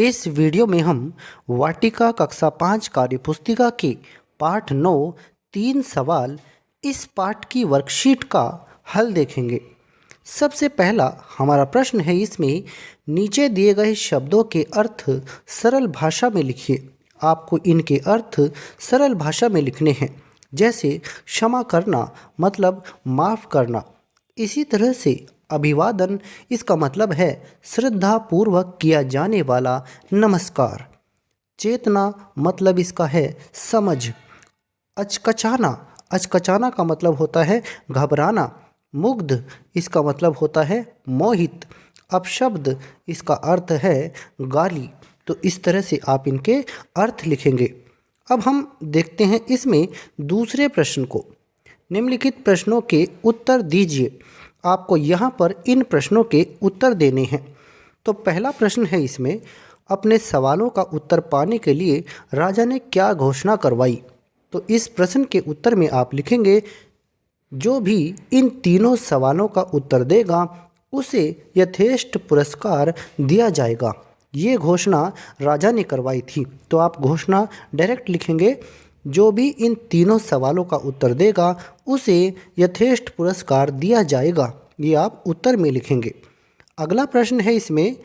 इस वीडियो में हम वाटिका कक्षा 5 कार्यपुस्तिका के पाठ 9 3 सवाल इस पाठ की वर्कशीट का हल देखेंगे। सबसे पहला हमारा प्रश्न है, इसमें नीचे दिए गए शब्दों के अर्थ सरल भाषा में लिखिए। आपको इनके अर्थ सरल भाषा में लिखने हैं। जैसे क्षमा करना मतलब माफ़ करना। इसी तरह से अभिवादन, इसका मतलब है श्रद्धापूर्वक किया जाने वाला नमस्कार। चेतना मतलब इसका है समझ। अचकचाना, अचकचाना का मतलब होता है घबराना। मुग्ध, इसका मतलब होता है मोहित। अपशब्द, इसका अर्थ है गाली। तो इस तरह से आप इनके अर्थ लिखेंगे। अब हम देखते हैं इसमें दूसरे प्रश्न को। निम्नलिखित प्रश्नों के उत्तर दीजिए। आपको यहाँ पर इन प्रश्नों के उत्तर देने हैं। तो पहला प्रश्न है, इसमें अपने सवालों का उत्तर पाने के लिए राजा ने क्या घोषणा करवाई। तो इस प्रश्न के उत्तर में आप लिखेंगे, जो भी इन तीनों सवालों का उत्तर देगा उसे यथेष्ट पुरस्कार दिया जाएगा। ये घोषणा राजा ने करवाई थी। तो आप घोषणा डायरेक्ट लिखेंगे, जो भी इन तीनों सवालों का उत्तर देगा उसे यथेष्ट पुरस्कार दिया जाएगा। ये आप उत्तर में लिखेंगे। अगला प्रश्न है, इसमें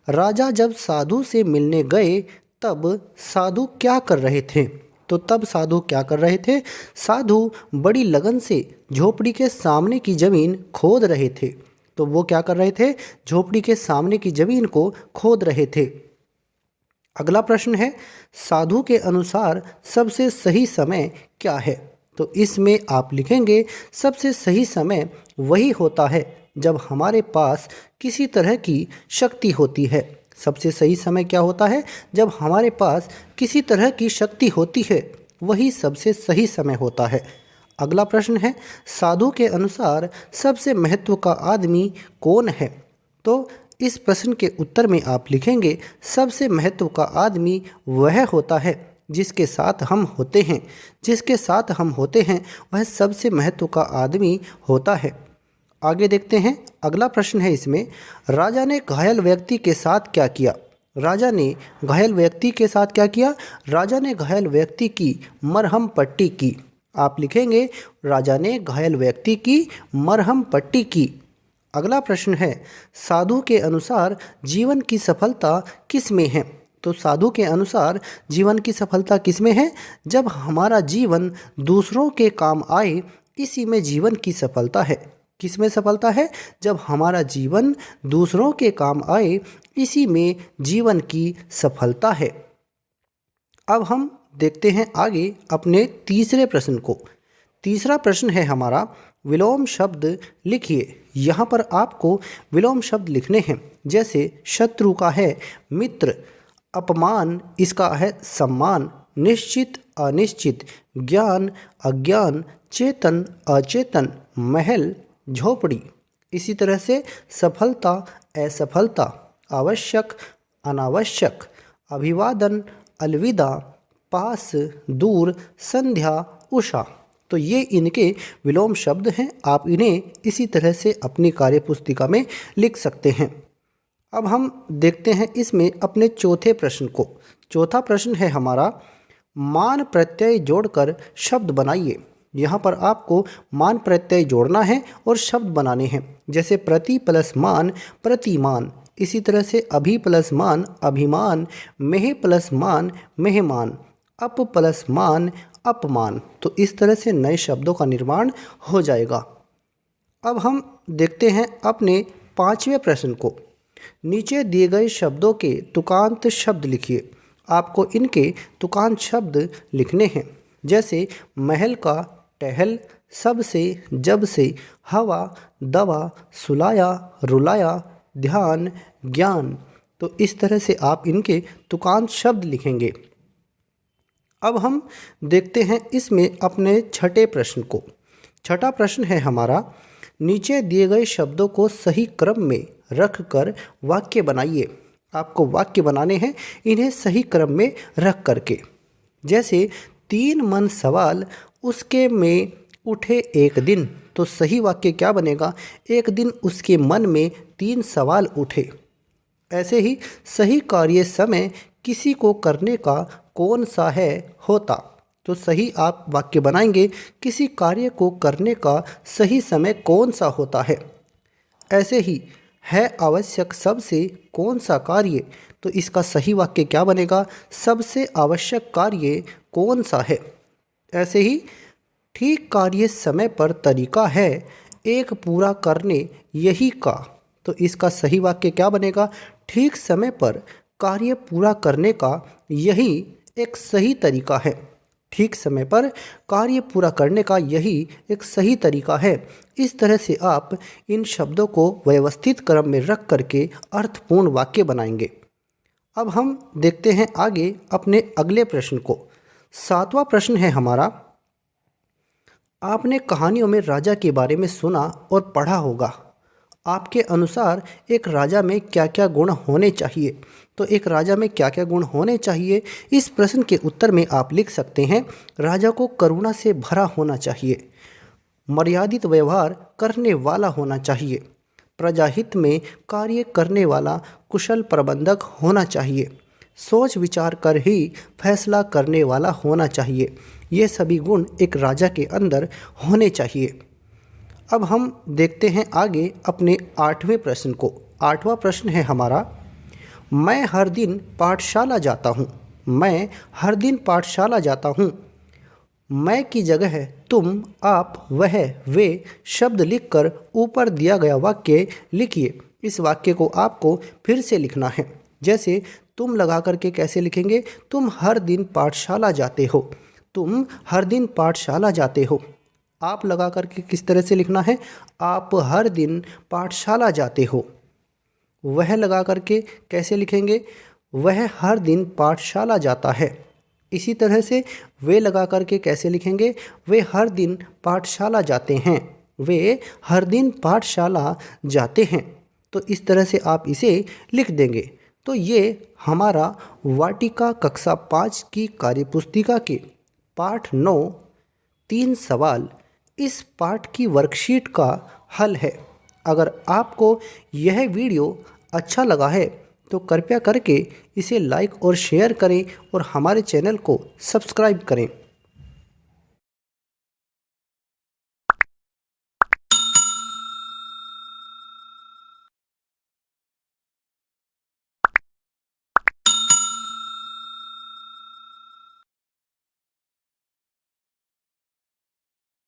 राजा जब साधु से मिलने गए तब साधु क्या कर रहे थे। तो तब साधु क्या कर रहे थे? साधु बड़ी लगन से झोपड़ी के सामने की ज़मीन खोद रहे थे। तो वो क्या कर रहे थे? झोपड़ी के सामने की ज़मीन को खोद रहे थे। अगला प्रश्न है, साधु के अनुसार सबसे सही समय क्या है। तो इसमें आप लिखेंगे, सबसे सही समय वही होता है जब हमारे पास किसी तरह की शक्ति होती है। सबसे सही समय क्या होता है? जब हमारे पास किसी तरह की शक्ति होती है, वही सबसे सही समय होता है। अगला प्रश्न है, साधु के अनुसार सबसे महत्व का आदमी कौन है। तो इस प्रश्न के उत्तर में आप लिखेंगे, सबसे महत्व का आदमी वह होता है जिसके साथ हम होते हैं। जिसके साथ हम होते हैं वह सबसे महत्व का आदमी होता है। आगे देखते हैं। अगला प्रश्न है, इसमें राजा ने घायल व्यक्ति के साथ क्या किया। राजा ने घायल व्यक्ति के साथ क्या किया? राजा ने घायल व्यक्ति की मरहम पट्टी की। आप लिखेंगे, राजा ने घायल व्यक्ति की मरहम पट्टी की। अगला प्रश्न है, साधु के अनुसार जीवन की सफलता किस में है। तो साधु के अनुसार जीवन की सफलता किस में है? जब हमारा जीवन दूसरों के काम आए, इसी में जीवन की सफलता है। किस में सफलता है? जब हमारा जीवन दूसरों के काम आए, इसी में जीवन की सफलता है। अब हम देखते हैं आगे अपने तीसरे प्रश्न को। तीसरा प्रश्न है हमारा, विलोम शब्द लिखिए। यहाँ पर आपको विलोम शब्द लिखने हैं। जैसे शत्रु का है मित्र, अपमान इसका है सम्मान, निश्चित अनिश्चित, ज्ञान अज्ञान, चेतन अचेतन, महल झोपड़ी। इसी तरह से सफलता असफलता, आवश्यक अनावश्यक, अभिवादन अलविदा, पास दूर, संध्या उषा। तो ये इनके विलोम शब्द हैं। आप इन्हें इसी तरह से अपनी कार्यपुस्तिका में लिख सकते हैं। अब हम देखते हैं इसमें अपने चौथे प्रश्न को। चौथा प्रश्न है हमारा, मान प्रत्यय जोड़कर शब्द बनाइए। यहाँ पर आपको मान प्रत्यय जोड़ना है और शब्द बनाने हैं। जैसे प्रति प्लस मान प्रतिमान, इसी तरह से अभि प्लस मान अभिमान, मेह प्लस मान मेहमान, अप प्लस मान अपमान। तो इस तरह से नए शब्दों का निर्माण हो जाएगा। अब हम देखते हैं अपने पांचवें प्रश्न को। नीचे दिए गए शब्दों के तुकांत शब्द लिखिए। आपको इनके तुकांत शब्द लिखने हैं। जैसे महल का टहल, सबसे जब से, हवा दवा, सुलाया रुलाया, ध्यान ज्ञान। तो इस तरह से आप इनके तुकांत शब्द लिखेंगे। अब हम देखते हैं इसमें अपने छठे प्रश्न को। छठा प्रश्न है हमारा, नीचे दिए गए शब्दों को सही क्रम में रखकर वाक्य बनाइए। आपको वाक्य बनाने हैं, इन्हें सही क्रम में रख करके। जैसे 3 मन सवाल उसके में उठे एक दिन। तो सही वाक्य क्या बनेगा? एक दिन उसके मन में 3 सवाल उठे। ऐसे ही सही कार्य समय किसी को करने का कौन सा है होता। तो सही आप वाक्य बनाएंगे, किसी कार्य को करने का सही समय कौन सा होता है। ऐसे ही है आवश्यक सबसे कौन सा कार्य, तो इसका सही वाक्य क्या बनेगा, सबसे आवश्यक कार्य कौन सा है। ऐसे ही ठीक कार्य समय पर तरीका है एक पूरा करने यही का, तो इसका सही वाक्य क्या बनेगा, ठीक समय पर कार्य पूरा करने का यही एक सही तरीका है। ठीक समय पर कार्य पूरा करने का यही एक सही तरीका है। इस तरह से आप इन शब्दों को व्यवस्थित क्रम में रख करके अर्थपूर्ण वाक्य बनाएंगे। अब हम देखते हैं आगे अपने अगले प्रश्न को। 7वां प्रश्न है हमारा, आपने कहानियों में राजा के बारे में सुना और पढ़ा होगा। आपके अनुसार एक राजा में क्या क्या गुण होने चाहिए। तो एक राजा में क्या क्या गुण होने चाहिए, इस प्रश्न के उत्तर में आप लिख सकते हैं, राजा को करुणा से भरा होना चाहिए, मर्यादित व्यवहार करने वाला होना चाहिए, प्रजाहित में कार्य करने वाला कुशल प्रबंधक होना चाहिए, सोच विचार कर ही फैसला करने वाला होना चाहिए। ये सभी गुण एक राजा के अंदर होने चाहिए। अब हम देखते हैं आगे अपने 8वें प्रश्न को। 8वां प्रश्न है हमारा, मैं हर दिन पाठशाला जाता हूँ। मैं हर दिन पाठशाला जाता हूँ। मैं की जगह तुम, आप, वह, वे शब्द लिखकर ऊपर दिया गया वाक्य लिखिए। इस वाक्य को आपको फिर से लिखना है। जैसे तुम लगा करके कैसे लिखेंगे, तुम हर दिन पाठशाला जाते हो, तुम हर दिन पाठशाला जाते हो। आप लगा करके किस तरह से लिखना है, आप हर दिन पाठशाला जाते हो। वह लगा करके कैसे लिखेंगे, वह हर दिन पाठशाला जाता है। इसी तरह से वे लगा करके कैसे लिखेंगे, वे हर दिन पाठशाला जाते हैं, वे हर दिन पाठशाला जाते हैं। तो इस तरह से आप इसे लिख देंगे। तो ये हमारा वाटिका कक्षा 5 की कार्यपुस्तिका के पाठ 9 3 सवाल इस पाठ की वर्कशीट का हल है। अगर आपको यह वीडियो अच्छा लगा है तो कृपया करके इसे लाइक और शेयर करें और हमारे चैनल को सब्सक्राइब करें।